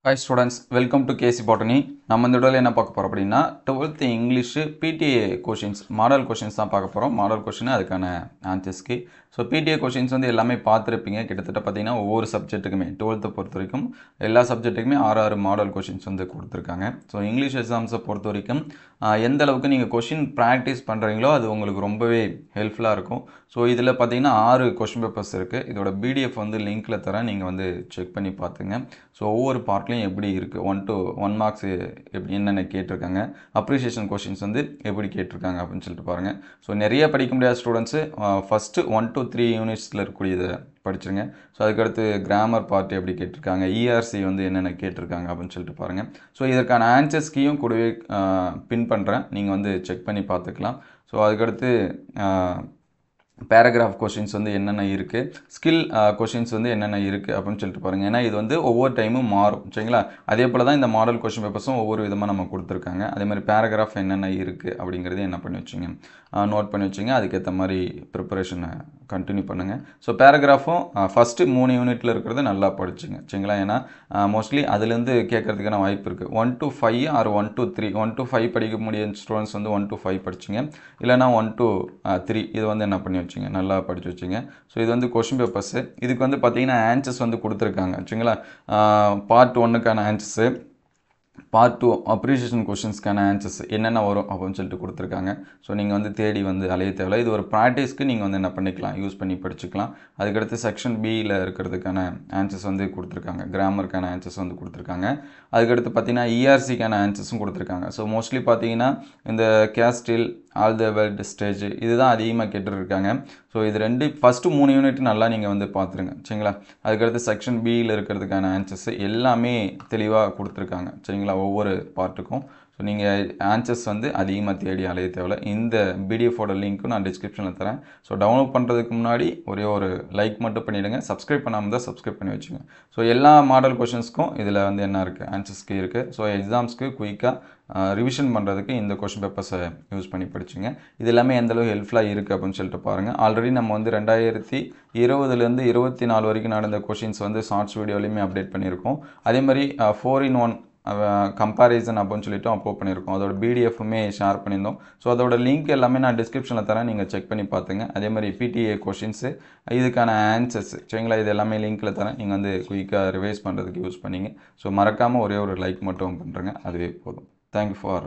Hi students, welcome to KC Botany. நம்ம இந்த வீடியோல என்ன பார்க்க போறோம் அப்படினா 12th English PTA questions model questions தான் பார்க்க போறோம். மாடல் question அதுக்கான answers key. So PTA questions வந்து எல்லாமே பார்த்திருப்பீங்க. கிட்டத்தட்ட பாத்தீங்கன்னா ஒவ்வொரு சப்ஜெக்ட்டுக்குமே 12th பொறுத்தவரைக்கும் எல்லா சப்ஜெக்ட்டுக்குமே 6 மாடல் questions வந்து கொடுத்திருக்காங்க. சோ இங்கிலீஷ் எக்ஸாம்ஸ் பொறுத்தவரைக்கும் எந்த அளவுக்கு நீங்க क्वेश्चन பிராக்டீஸ் பண்றீங்களோ அது உங்களுக்கு ரொம்பவே ஹெல்ப்ஃபுல்லா இருக்கும். சோ இதுல பாத்தீங்கன்னா 6 क्वेश्चन பேப்பர்ஸ் இருக்கு. இதோட PDF வந்து லிங்க்ல தரேன். நீங்க வந்து செக் பண்ணி பாத்துங்க. சோ ஒவ்வொரு பார்ட்லயும் எப்படி இருக்கு 1 to 1 மார்க்ஸ் எப்படி என்னென்ன கேட்டிருக்காங்க அப்ரிசியேஷன் क्वेश्चंस வந்து எப்படி கேட்டிருக்காங்க அப்படினு சொல்லிட்டு பாருங்க சோ நிறைய படிக்க முடியாத ஸ்டூடண்ட்ஸ் ஃபர்ஸ்ட் 1 to 3 யூனிட்ஸ்ல இருக்கக்கூடியது படிச்சிருங்க சோ அதுக்கு அடுத்து கிராமர் பார்ட் எப்படி கேட்டிருக்காங்க ERC வந்து என்னென்ன கேட்டிருக்காங்க அப்படினு சொல்லிட்டு பாருங்க சோ இதற்கான ஆன்சர்ஸ் கீயும் கூடவே பின் பண்றேன் நீங்க வந்து செக் பண்ணி பார்த்துக்கலாம் சோ அதுக்கு அடுத்து paragraph questions வந்து என்னென்ன இருக்கு skill questions வந்து என்னென்ன இருக்கு அப்படினு சொல்லிட்டு பாருங்க ஏனா இது வந்து ஒவ்வொரு டைமும் மாறும் சரிங்களா அதே போல தான் இந்த மாடல் क्वेश्चन பேப்பர்ஸும் ஒவ்வொரு விதமா நம்ம கொடுத்திருக்காங்க அதே மாதிரி paragraph என்னென்ன இருக்கு அப்படிங்கறது என்ன பண்ணி வச்சீங்க நோட் பண்ணி வச்சீங்க அதுக்கு ஏத்த மாதிரி preparation கண்டினியூ பண்ணுங்க சோ paragraphம் ஃபர்ஸ்ட் 3 யூனிட்ல இருக்குறது நல்லா படிச்சுங்க சரிங்களா ஏனா மோஸ்ட்லி அதில இருந்து கேக்குறதுக்கான வாய்ப்பு இருக்கு 1 to 5 or 1 to 3 1 to 5 படிக்க முடிய ஸ்டூடண்ட்ஸ் வந்து 1 to 5 படிச்சீங்க இல்லனா 1 to 3 இது வந்து என்ன பண்ணி வச்சீங்க நல்லா படிச்சு வச்சீங்க சோ இது வந்து क्वेश्चन பேப்பர்ஸ் இதுக்கு வந்து பாத்தீங்கன்னா ஆன்சர்ஸ் வந்து கொடுத்திருக்காங்க சரிங்களா பார்ட் 1 க்கான ஆன்சர்ஸ் part 2 appreciation questions கான ஆன்சர்ஸ் என்னென்ன வரும் அப்படினு சொல்லிட்டு கொடுத்திருக்காங்க சோ நீங்க வந்து தேடி வந்து அலைய தேவையில்லை இது ஒரு பிராக்டீஸ்க்கு நீங்க வந்து என்ன பண்ணிக்கலாம் யூஸ் பண்ணி படிச்சுக்கலாம் அதுக்கு அடுத்து செக்ஷன் B ல இருக்குிறதுக்கான ஆன்சர்ஸ் வந்து கொடுத்திருக்காங்க கிராமர்க்கான ஆன்சர்ஸ் வந்து கொடுத்திருக்காங்க அதுக்கு அடுத்து பாத்தீங்கன்னா ERC கான ஆன்சர்ஸும் கொடுத்திருக்காங்க சோ மோஸ்ட்லி பாத்தீங்கன்னா இந்த castle all the world stage இதுதான் அதிகமா கேட்டிருக்காங்க சோ இது ரெண்டு ஃபர்ஸ்ட் 3 யூனிட் நல்லா நீங்க வந்து பாத்துருங்க சரிங்களா அதுக்கு அடுத்து செக்ஷன் B ல இருக்குிறதுக்கான ஆன்சர்ஸ் எல்லாமே தெளிவா கொடுத்திருக்காங்க சரிங்களா ஒவ்வொரு பார்ட்டுக்கும் சோ நீங்க ஆன்சர்ஸ் வந்து அதிகமா தேடி அலைய தேவையில்லை இந்த PDF ஓட லிங்க் நான் டிஸ்கிரிப்ஷன்ல தரேன் சோ டவுன்லோட் பண்றதுக்கு முன்னாடி ஒரே ஒரு லைக் மட்டும் பண்ணிடுங்க சப்ஸ்கிரைப் பண்ணாம இருந்தா சப்ஸ்கிரைப் பண்ணி வெச்சுங்க சோ எல்லா மாடல் क्वेश्चंसக்கும் இதுல வந்து என்ன இருக்கு ஆன்சர்ஸ் கீ இருக்கு சோ எக்ஸாம்ஸ்க்கு குயிக்கா ரிவிஷன் பண்றதுக்கு இந்த क्वेश्चन பேப்பர்ஸ் யூஸ் பண்ணி படிச்சுங்க இது எல்லாமே எந்த அளவுக்கு ஹெல்ப்ஃபுல்லா இருக்கு அப்படினு சொல்லிட்டு பாருங்க ஆல்ரெடி நம்ம வந்து 2020 ல இருந்து 24 வரைக்கும் நடந்த क्वेश्चंस வந்து ஷார்ட்ஸ் வீடியோலயுமே அப்டேட் பண்ணிருக்கோம் அதே மாதிரி 4 in 1 கம்பேரிசன் அப்படினு சொல்லிட்டு அப்லோட் பண்ணிருக்கோம் அதோட PDF-மே ஷேர் பண்ணிருந்தோம் சோ அதோட லிங்க் எல்லாமே நான் டிஸ்கிரிப்ஷன்ல தரேன் நீங்க செக் பண்ணி பாத்துங்க அதே மாதிரி PTA क्वेश्चंस இதுக்கான ஆன்சர்ஸ் சரிங்களா இது எல்லாமே லிங்க்ல தரேன் நீங்க வந்து குயிக்கா ரிவைஸ் பண்றதுக்கு யூஸ் பண்ணீங்க சோ மறக்காம ஒரே ஒரு லைக் மட்டும் பண்றங்க அதுவே போதும் Thank you for